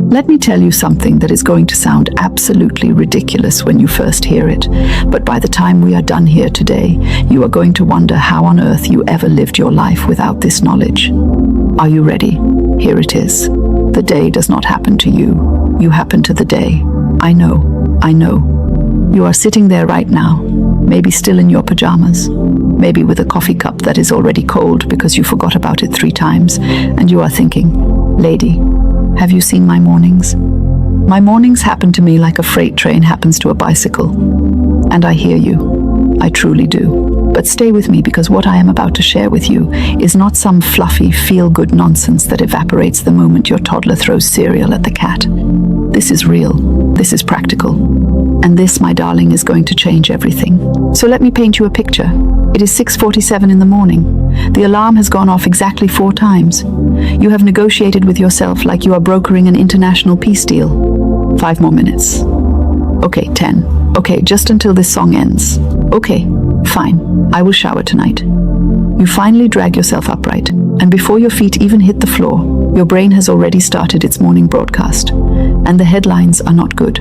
Let me tell you something that is going to sound absolutely ridiculous when you first hear it, but by the time we are done here today, you are going to wonder how on earth you ever lived your life without this knowledge. Are you ready? Here it is. The day does not happen to you. You happen to the day. I know. You are sitting there right now, maybe still in your pajamas, maybe with a coffee cup that is already cold because you forgot about it 3 times, and you are thinking, lady, have you seen my mornings? My mornings happen to me like a freight train happens to a bicycle. And I hear you. I truly do. But stay with me, because what I am about to share with you is not some fluffy, feel-good nonsense that evaporates the moment your toddler throws cereal at the cat. This is real. This is practical. And this, my darling, is going to change everything. So let me paint you a picture. It is 6:47 in the morning. The alarm has gone off exactly 4 times. You have negotiated with yourself like you are brokering an international peace deal. 5 more minutes. Okay, 10. Okay, just until this song ends. Okay, fine. I will shower tonight. You finally drag yourself upright, and before your feet even hit the floor, your brain has already started its morning broadcast, and the headlines are not good.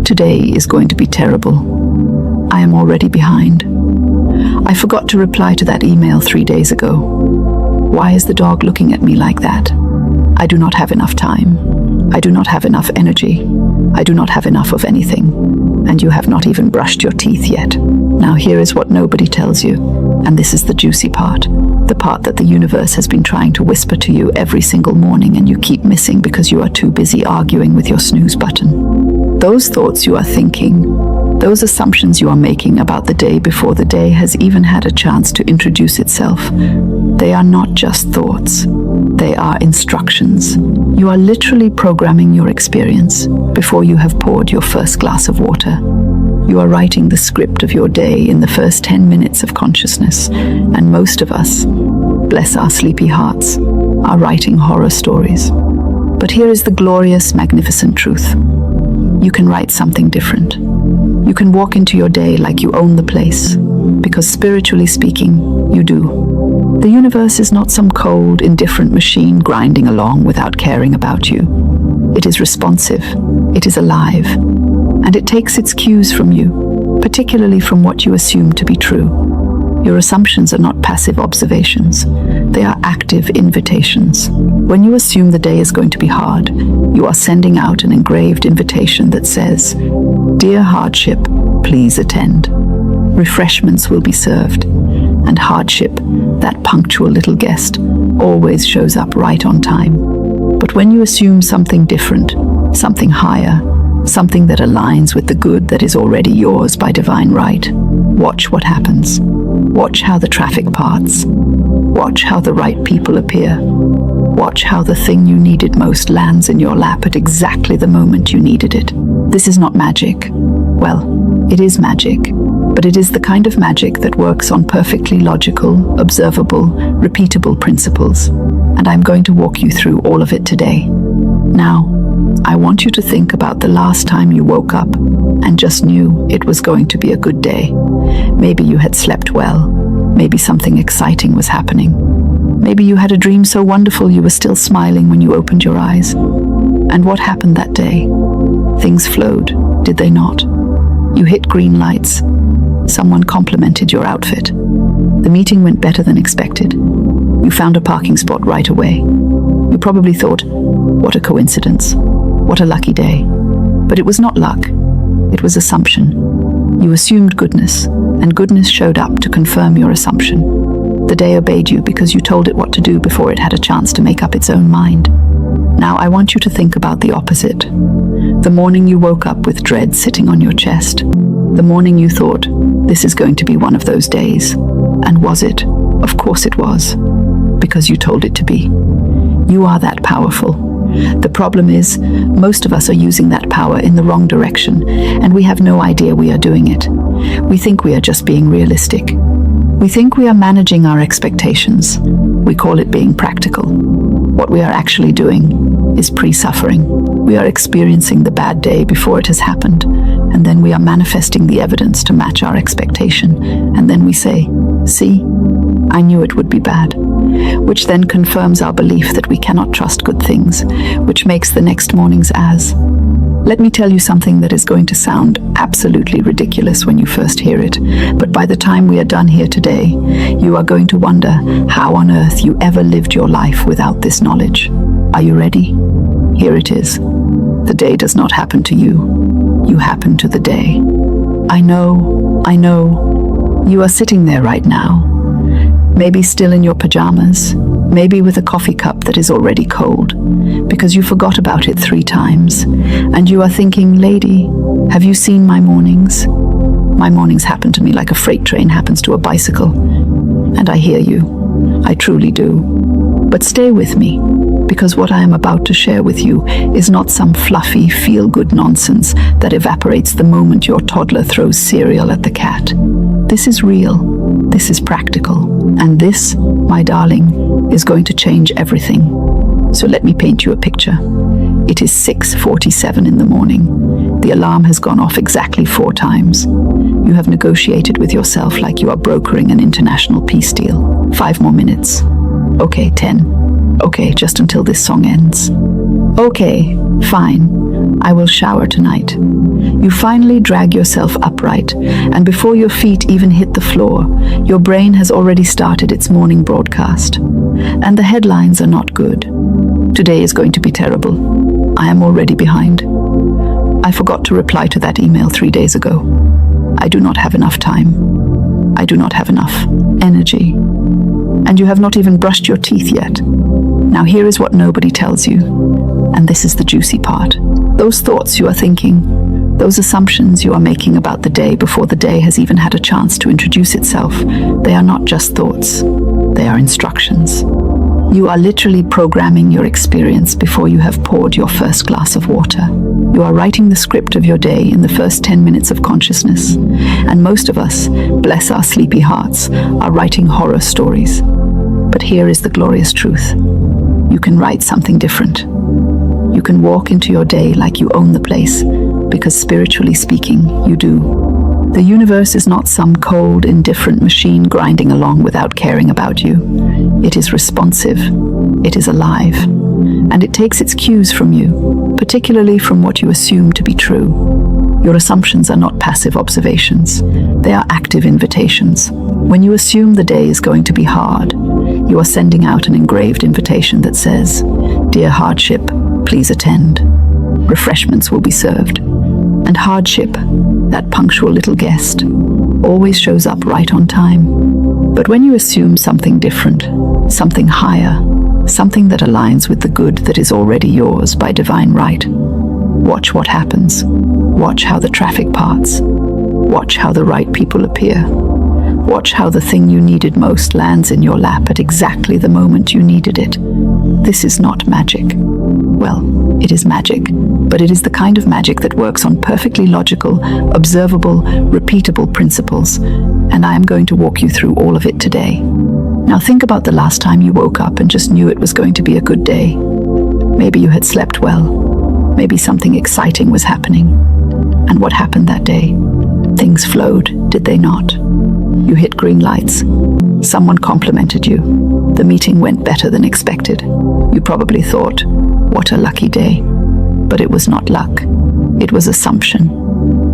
Today is going to be terrible. I am already behind. I forgot to reply to that email 3 days ago. Why is the dog looking at me like that? I do not have enough time. I do not have enough energy. I do not have enough of anything. And you have not even brushed your teeth yet. Now here is what nobody tells you, and this is the juicy part. The part that the universe has been trying to whisper to you every single morning, and you keep missing because you are too busy arguing with your snooze button. Those thoughts you are thinking, those assumptions you are making about the day before the day has even had a chance to introduce itself, they are not just thoughts. They are instructions. You are literally programming your experience before you have poured your first glass of water. You are writing the script of your day in the first 10 minutes of consciousness, and most of us, bless our sleepy hearts, are writing horror stories. But here is the glorious, magnificent truth. You can write something different. You can walk into your day like you own the place, because spiritually speaking, you do. The universe is not some cold, indifferent machine grinding along without caring about you. It is responsive, it is alive, and it takes its cues from you, particularly from what you assume to be true. Your assumptions are not passive observations. They are active invitations. When you assume the day is going to be hard, you are sending out an engraved invitation that says, "Dear hardship, please attend. Refreshments will be served." And hardship, that punctual little guest, always shows up right on time. But when you assume something different, something higher, something that aligns with the good that is already yours by divine right, watch what happens. Watch how the traffic parts. Watch how the right people appear. Watch how the thing you needed most lands in your lap at exactly the moment you needed it. This is not magic. Well, it is magic, but it is the kind of magic that works on perfectly logical, observable, repeatable principles. And I'm going to walk you through all of it today. Now, I want you to think about the last time you woke up and just knew it was going to be a good day. Maybe you had slept well. Maybe something exciting was happening. Maybe you had a dream so wonderful you were still smiling when you opened your eyes. And what happened that day? Things flowed, did they not? You hit green lights. Someone complimented your outfit. The meeting went better than expected. You found a parking spot right away. You probably thought, what a coincidence. What a lucky day. But it was not luck. It was assumption. You assumed goodness, and goodness showed up to confirm your assumption. The day obeyed you because you told it what to do before it had a chance to make up its own mind. Now I want you to think about the opposite. The morning you woke up with dread sitting on your chest. The morning you thought, this is going to be one of those days. And was it? Of course it was. Because you told it to be. You are that powerful. The problem is, most of us are using that power in the wrong direction, and we have no idea we are doing it. We think we are just being realistic. We think we are managing our expectations. We call it being practical. What we are actually doing is pre-suffering. We are experiencing the bad day before it has happened, and then we are manifesting the evidence to match our expectation, and then we say, see, I knew it would be bad, which then confirms our belief that we cannot trust good things, which makes the next mornings as. Let me tell you something that is going to sound absolutely ridiculous when you first hear it, but by the time we are done here today, you are going to wonder how on earth you ever lived your life without this knowledge. Are you ready? Here it is. The day does not happen to you. You happen to the day. I know. You are sitting there right now. Maybe still in your pajamas, maybe with a coffee cup that is already cold, because you forgot about it 3 times, and you are thinking, lady, have you seen my mornings? My mornings happen to me like a freight train happens to a bicycle, and I hear you. I truly do. But stay with me, because what I am about to share with you is not some fluffy, feel-good nonsense that evaporates the moment your toddler throws cereal at the cat. This is real. This is practical. And this, my darling, is going to change everything. So let me paint you a picture. It is 6:47 in the morning. The alarm has gone off exactly 4 times. You have negotiated with yourself like you are brokering an international peace deal. 5 more minutes. Okay, 10. Okay, just until this song ends. Okay, fine. I will shower tonight. You finally drag yourself upright, and before your feet even hit the floor, your brain has already started its morning broadcast. And the headlines are not good. Today is going to be terrible. I am already behind. I forgot to reply to that email 3 days ago. I do not have enough time. I do not have enough energy. And you have not even brushed your teeth yet. Now here is what nobody tells you, and this is the juicy part. Those thoughts you are thinking, those assumptions you are making about the day before the day has even had a chance to introduce itself, they are not just thoughts, they are instructions. You are literally programming your experience before you have poured your first glass of water. You are writing the script of your day in the first 10 minutes of consciousness, and most of us, bless our sleepy hearts, are writing horror stories. But here is the glorious truth. You can write something different. You can walk into your day like you own the place, because spiritually speaking, you do. The universe is not some cold, indifferent machine grinding along without caring about you. It is responsive. It is alive. And it takes its cues from you, particularly from what you assume to be true. Your assumptions are not passive observations. They are active invitations. When you assume the day is going to be hard, you are sending out an engraved invitation that says, "Dear hardship, please attend. Refreshments will be served." And hardship, that punctual little guest, always shows up right on time. But when you assume something different, something higher, something that aligns with the good that is already yours by divine right, watch what happens. Watch how the traffic parts. Watch how the right people appear. Watch how the thing you needed most lands in your lap at exactly the moment you needed it. This is not magic. Well, it is magic, but it is the kind of magic that works on perfectly logical, observable, repeatable principles, and I am going to walk you through all of it today. Now think about the last time you woke up and just knew it was going to be a good day. Maybe you had slept well. Maybe something exciting was happening. And what happened that day? Things flowed, did they not? You hit green lights. Someone complimented you. The meeting went better than expected. You probably thought, what a lucky day. But it was not luck. It was assumption.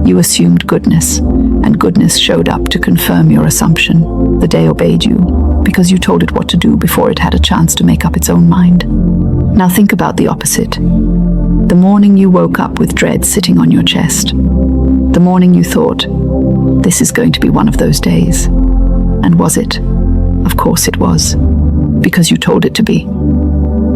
You assumed goodness, and goodness showed up to confirm your assumption. The day obeyed you, because you told it what to do before it had a chance to make up its own mind. Now think about the opposite. The morning you woke up with dread sitting on your chest. The morning you thought, this is going to be one of those days. And was it? Of course it was. Because you told it to be.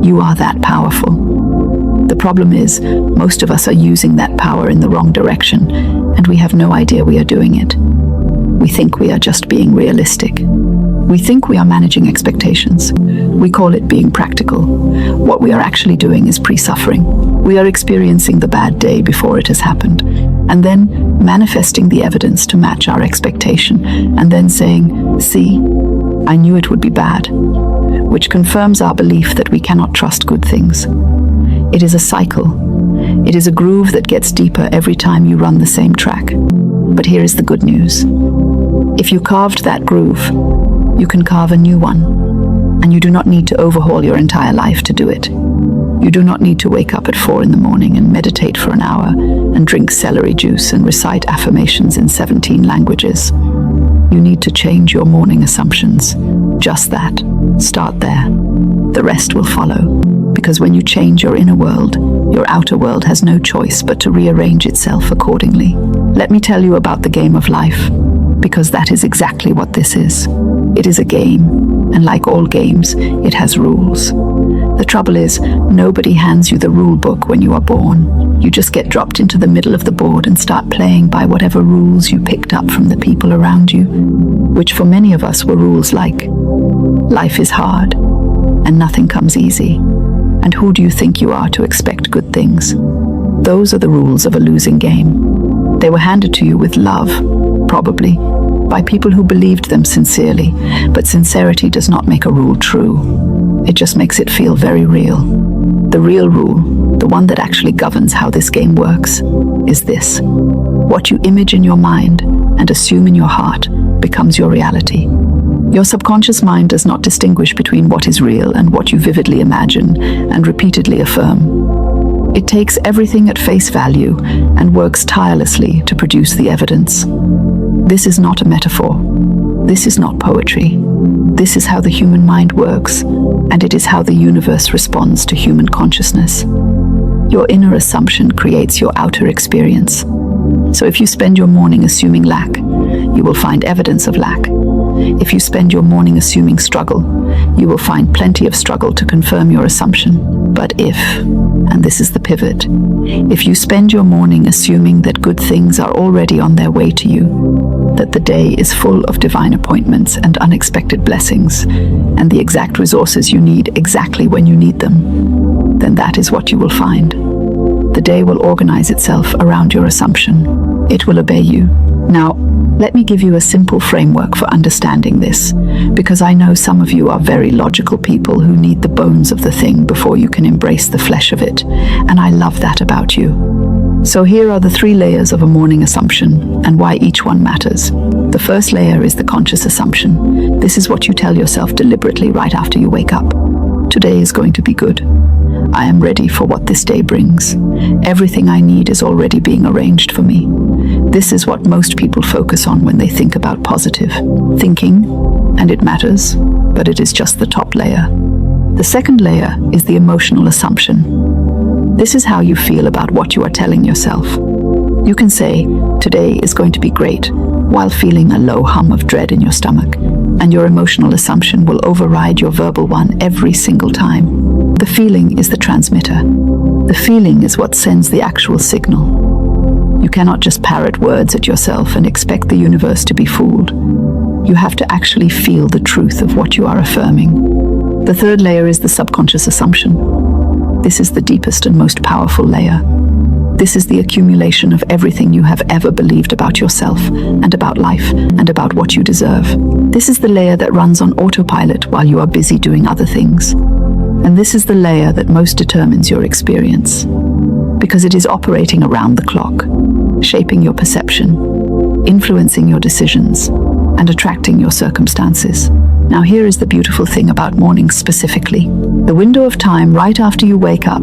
You are that powerful. The problem is, most of us are using that power in the wrong direction, and we have no idea we are doing it. We think we are just being realistic. We think we are managing expectations. We call it being practical. What we are actually doing is pre-suffering. We are experiencing the bad day before it has happened, and then manifesting the evidence to match our expectation, and then saying, see, I knew it would be bad, which confirms our belief that we cannot trust good things. It is a cycle. It is a groove that gets deeper every time you run the same track. But here is the good news. If you carved that groove, you can carve a new one. And you do not need to overhaul your entire life to do it. You do not need to wake up at 4 in the morning and meditate for an hour and drink celery juice and recite affirmations in 17 languages. You need to change your morning assumptions. Just that. Start there. The rest will follow. Because when you change your inner world, your outer world has no choice but to rearrange itself accordingly. Let me tell you about the game of life, because that is exactly what this is. It is a game, and like all games, it has rules. The trouble is, nobody hands you the rule book when you are born. You just get dropped into the middle of the board and start playing by whatever rules you picked up from the people around you, which for many of us were rules like, life is hard, and nothing comes easy. And who do you think you are to expect good things? Those are the rules of a losing game. They were handed to you with love, probably, by people who believed them sincerely, but sincerity does not make a rule true. It just makes it feel very real. The real rule, the one that actually governs how this game works, is this. What you image in your mind and assume in your heart becomes your reality. Your subconscious mind does not distinguish between what is real and what you vividly imagine and repeatedly affirm. It takes everything at face value and works tirelessly to produce the evidence. This is not a metaphor. This is not poetry. This is how the human mind works, and it is how the universe responds to human consciousness. Your inner assumption creates your outer experience. So if you spend your morning assuming lack, you will find evidence of lack. If you spend your morning assuming struggle, you will find plenty of struggle to confirm your assumption. But if, and this is the pivot, if you spend your morning assuming that good things are already on their way to you, that the day is full of divine appointments and unexpected blessings, and the exact resources you need exactly when you need them, then that is what you will find. The day will organize itself around your assumption. It will obey you. Now, let me give you a simple framework for understanding this, because I know some of you are very logical people who need the bones of the thing before you can embrace the flesh of it, and I love that about you. So here are the 3 layers of a morning assumption, and why each one matters. The first layer is the conscious assumption. This is what you tell yourself deliberately right after you wake up. Today is going to be good. I am ready for what this day brings. Everything I need is already being arranged for me. This is what most people focus on when they think about positive thinking, and it matters, but it is just the top layer. The second layer is the emotional assumption. This is how you feel about what you are telling yourself. You can say, today is going to be great, while feeling a low hum of dread in your stomach, and your emotional assumption will override your verbal one every single time. The feeling is the transmitter. The feeling is what sends the actual signal. You cannot just parrot words at yourself and expect the universe to be fooled. You have to actually feel the truth of what you are affirming. The third layer is the subconscious assumption. This is the deepest and most powerful layer. This is the accumulation of everything you have ever believed about yourself and about life and about what you deserve. This is the layer that runs on autopilot while you are busy doing other things. And this is the layer that most determines your experience, because it is operating around the clock, shaping your perception, influencing your decisions, and attracting your circumstances. Now here is the beautiful thing about mornings specifically. The window of time right after you wake up